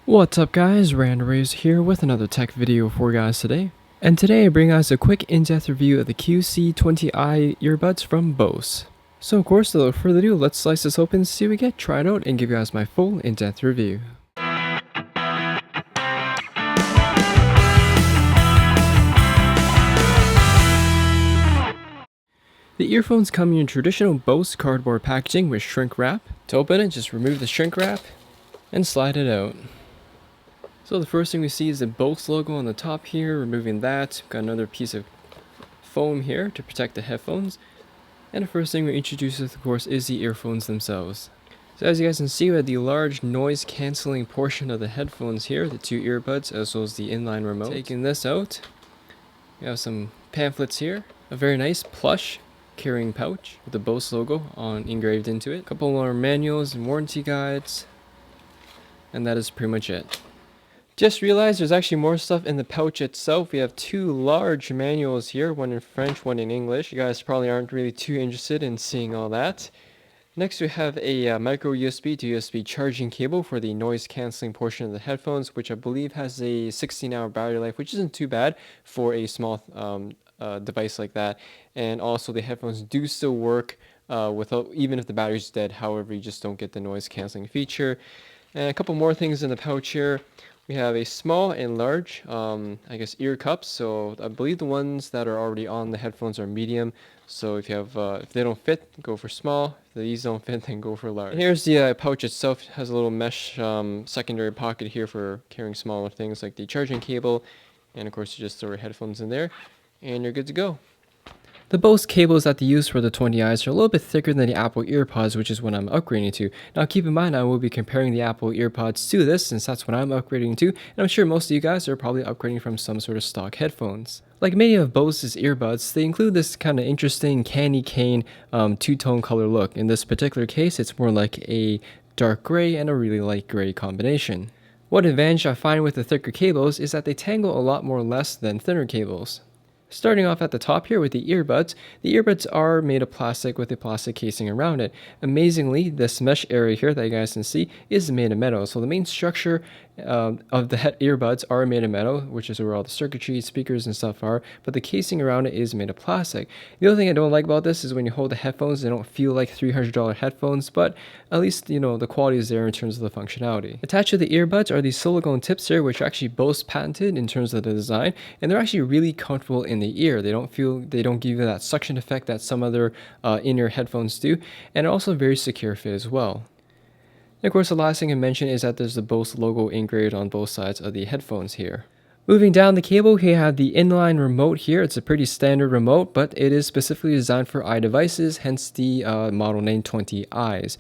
What's up guys, Randorays here with another tech video for you guys today. And today I bring us a quick in-depth review of the QC20i earbuds from Bose. So of course, without further ado, let's slice this open, see what we get, try it out, and give you guys my full in-depth review. The earphones come in traditional Bose cardboard packaging with shrink wrap. To open it, just remove the shrink wrap and slide it out. So the first thing we see is the Bose logo on the top here. Removing that, got another piece of foam here to protect the headphones. And the first thing we introduce, of course, is the earphones themselves. So as you guys can see, we have the large noise cancelling portion of the headphones here, the two earbuds, as well as the inline remote. Taking this out, we have some pamphlets here, a very nice plush carrying pouch with the Bose logo engraved into it. A couple more manuals and warranty guides, and that is pretty much it. Just realized there's actually more stuff in the pouch itself. We have two large manuals here, one in French, one in English. You guys probably aren't really too interested in seeing all that. Next we have a micro USB to USB charging cable for the noise cancelling portion of the headphones, which I believe has a 16-hour battery life, which isn't too bad for a small device like that. And also the headphones do still work even if the battery's dead. However, you just don't get the noise cancelling feature. And a couple more things in the pouch here. We have a small and large, I guess, ear cups. So I believe the ones that are already on the headphones are medium. So if you have, if they don't fit, go for small. If these don't fit, then go for large. And here's the pouch itself. It has a little mesh secondary pocket here for carrying smaller things like the charging cable. And of course, you just throw your headphones in there, and you're good to go. The Bose cables that they use for the 20i's are a little bit thicker than the Apple EarPods, which is what I'm upgrading to. Now keep in mind, I will be comparing the Apple EarPods to this, since that's what I'm upgrading to, and I'm sure most of you guys are probably upgrading from some sort of stock headphones. Like many of Bose's earbuds, they include this kind of interesting candy cane two-tone color look. In this particular case, it's more like a dark gray and a really light gray combination. One advantage I find with the thicker cables is that they tangle a lot more less than thinner cables. Starting off at the top here with the earbuds are made of plastic with a plastic casing around it. Amazingly, this mesh area here that you guys can see is made of metal. So the main structure of the earbuds are made of metal, which is where all the circuitry, speakers, and stuff are, but the casing around it is made of plastic. The other thing I don't like about this is when you hold the headphones, they don't feel like $300 headphones, but at least, you know, the quality is there in terms of the functionality. Attached to the earbuds are these silicone tips here, which are actually Bose patented in terms of the design, and they're actually really comfortable in the ear. They don't give you that suction effect that some other in-ear headphones do, and also very secure fit as well. And of course, the last thing I mentioned is that there's the Bose logo engraved on both sides of the headphones here. Moving down the cable, we have the inline remote here. It's a pretty standard remote, but it is specifically designed for iDevices, hence the model name 20i's.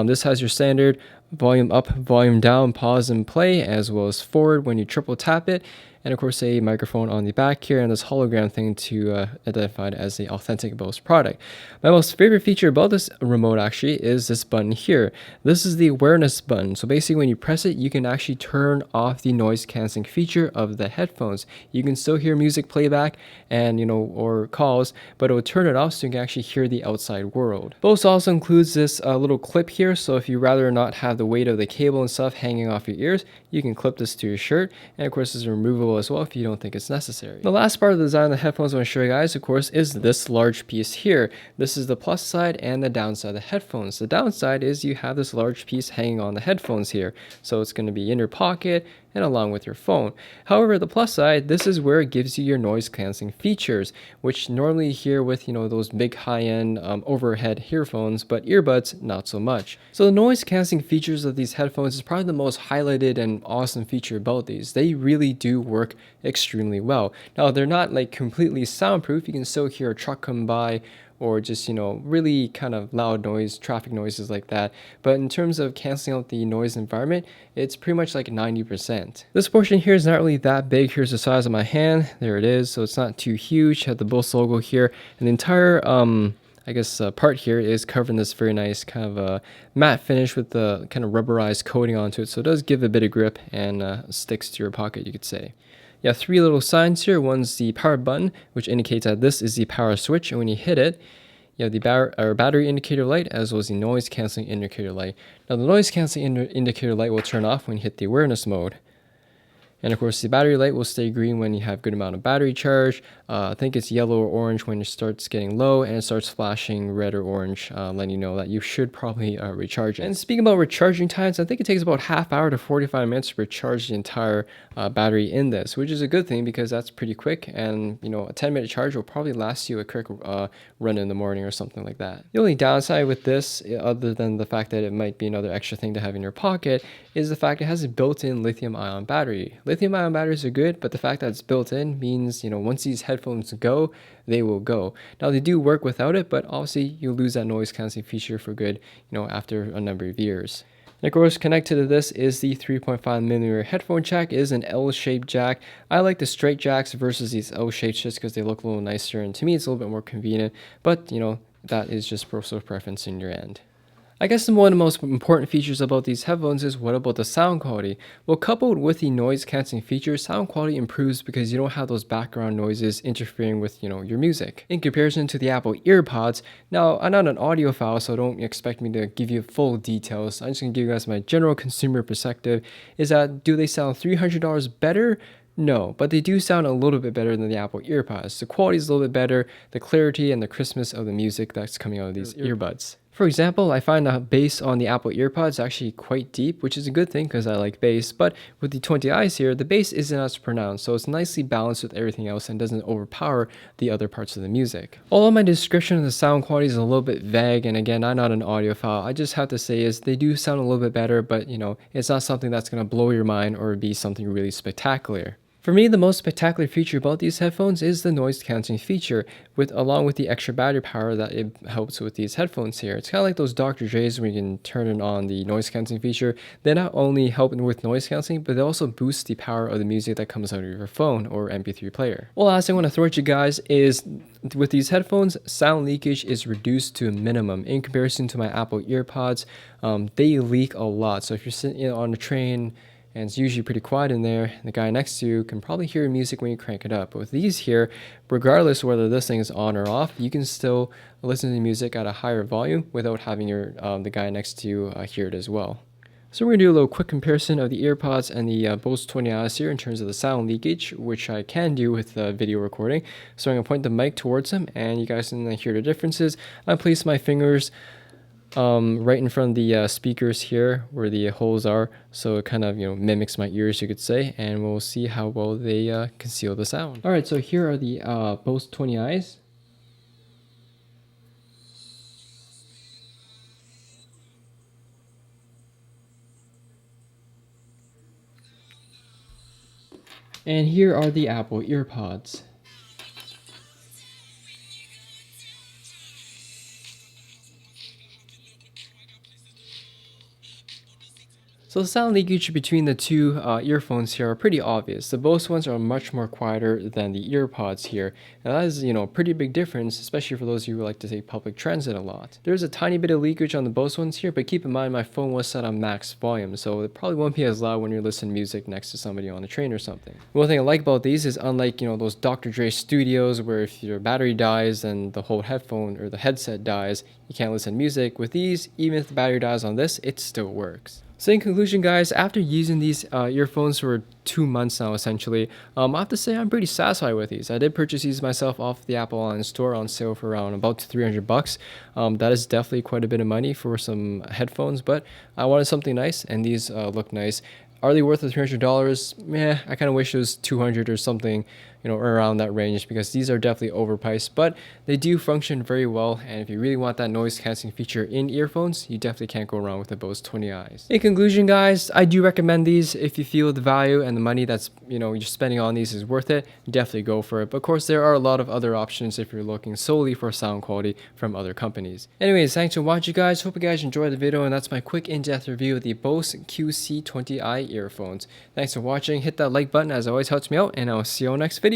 This has your standard volume up, volume down, pause and play, as well as forward when you triple tap it. And of course, a microphone on the back here, and this hologram thing to identify it as the authentic Bose product. My most favorite feature about this remote actually is this button here. This is the awareness button. So basically, when you press it, you can actually turn off the noise cancelling feature of the headphones. You can still hear music playback and or calls, but it will turn it off so you can actually hear the outside world. Bose also includes this little clip here. So if you rather not have the weight of the cable and stuff hanging off your ears, you can clip this to your shirt, and of course, it's removable as well if you don't think it's necessary. The last part of the design of the headphones I want to show you guys, of course, is this large piece here. This is the plus side and the downside of the headphones. The downside is you have this large piece hanging on the headphones here, so it's going to be in your pocket and along with your phone. However, the plus side, this is where it gives you your noise cancelling features, which normally you hear with those big high-end overhead earphones, but earbuds not so much. So the noise cancelling features of these headphones is probably the most highlighted and awesome feature about these. They really do work extremely well. Now they're not like completely soundproof. You can still hear a truck come by, or just really kind of loud noise, traffic noises like that. But in terms of canceling out the noise environment, it's pretty much like 90%. This portion here is not really that big. Here's the size of my hand. There it is. So it's not too huge. Have the Bose logo here, and the entire part here is covered in this very nice kind of matte finish with the kind of rubberized coating onto it. So it does give a bit of grip and sticks to your pocket, you could say. You have three little signs here. One's the power button, which indicates that this is the power switch, and when you hit it, You have the battery indicator light as well as the noise canceling indicator light. Now the noise canceling indicator light will turn off when you hit the awareness mode. And of course, the battery light will stay green when you have good amount of battery charge. I think it's yellow or orange when it starts getting low, and it starts flashing red or orange, letting you know that you should probably recharge it. And speaking about recharging times, I think it takes about half hour to 45 minutes to recharge the entire battery in this, which is a good thing because that's pretty quick. And you know, a 10-minute charge will probably last you a quick run in the morning or something like that. The only downside with this, other than the fact that it might be another extra thing to have in your pocket, is the fact it has a built-in lithium-ion battery. Lithium-ion batteries are good, but the fact that it's built in means, you know, once these headphones go, they will go. Now they do work without it, but obviously you lose that noise canceling feature for good, you know, after a number of years. And of course, connected to this is the 3.5mm headphone jack. It is an L-shaped jack. I like the straight jacks versus these L-shapes just because they look a little nicer, and to me it's a little bit more convenient, but you know, that is just personal preference in your end. I guess one of the most important features about these headphones is what about the sound quality? Well, coupled with the noise cancelling feature, sound quality improves because you don't have those background noises interfering with, you know, your music. In comparison to the Apple Earpods, now I'm not an audiophile, so don't expect me to give you full details. I'm just gonna give you guys my general consumer perspective. Is that, do they sound $300 better? No, but they do sound a little bit better than the Apple Earpods. The quality is a little bit better, the clarity and the crispness of the music that's coming out of these earbuds. For example, I find the bass on the Apple Earpods actually quite deep, which is a good thing because I like bass, but with the 20Is here, the bass isn't as pronounced, so it's nicely balanced with everything else and doesn't overpower the other parts of the music. Although my description of the sound quality is a little bit vague, and again, I'm not an audiophile, I just have to say is they do sound a little bit better, but you know, it's not something that's going to blow your mind or be something really spectacular. For me, the most spectacular feature about these headphones is the noise cancelling feature, along with the extra battery power that it helps with these headphones here. It's kind of like those dr.dres when you can turn it on the noise cancelling feature. They not only help with noise cancelling, but they also boost the power of the music that comes out of your phone or MP3 player. Well, last thing I want to throw at you guys is with these headphones, sound leakage is reduced to a minimum in comparison to my Apple Earpods. They leak a lot. So if you're sitting on a train, and it's usually pretty quiet in there, the guy next to you can probably hear music when you crank it up. But with these here, regardless whether this thing is on or off, you can still listen to music at a higher volume without having the guy next to you hear it as well. So we're going to do a little quick comparison of the EarPods and the Bose 20Is here in terms of the sound leakage, which I can do with video recording. So I'm going to point the mic towards them, and you guys can hear the differences. I place my fingers right in front of the speakers here where the holes are, so it kind of, you know, mimics my ears, you could say, and we'll see how well they conceal the sound. Alright, so here are the Bose 20Is. And here are the Apple Earpods. So the sound leakage between the two earphones here are pretty obvious. The Bose ones are much more quieter than the EarPods here. And that is, you know, a pretty big difference, especially for those of you who like to take public transit a lot. There's a tiny bit of leakage on the Bose ones here, but keep in mind my phone was set on max volume, so it probably won't be as loud when you're listening to music next to somebody on the train or something. One thing I like about these is, unlike, you know, those Dr.Dre studios where if your battery dies and the whole headphone or the headset dies, you can't listen to music, with these, even if the battery dies on this, it still works. So in conclusion, guys, after using these earphones for 2 months now, essentially, I have to say I'm pretty satisfied with these. I did purchase these myself off the Apple Online store on sale for around about $300. That is definitely quite a bit of money for some headphones, but I wanted something nice, and these look nice. Are they worth the $300? Meh, I kind of wish it was $200 or something, you know, around that range, because these are definitely overpriced, but they do function very well. And if you really want that noise cancelling feature in earphones, you definitely can't go wrong with the Bose 20Is. In conclusion, guys, I do recommend these. If you feel the value and the money that's, you know, you're spending on these is worth it, definitely go for it. But of course, there are a lot of other options if you're looking solely for sound quality from other companies. Anyways, thanks for watching, guys. Hope you guys enjoyed the video, and that's my quick in-depth review of the Bose QC20i earphones. Thanks for watching. Hit that like button, as always helps me out, and I'll see you on next video.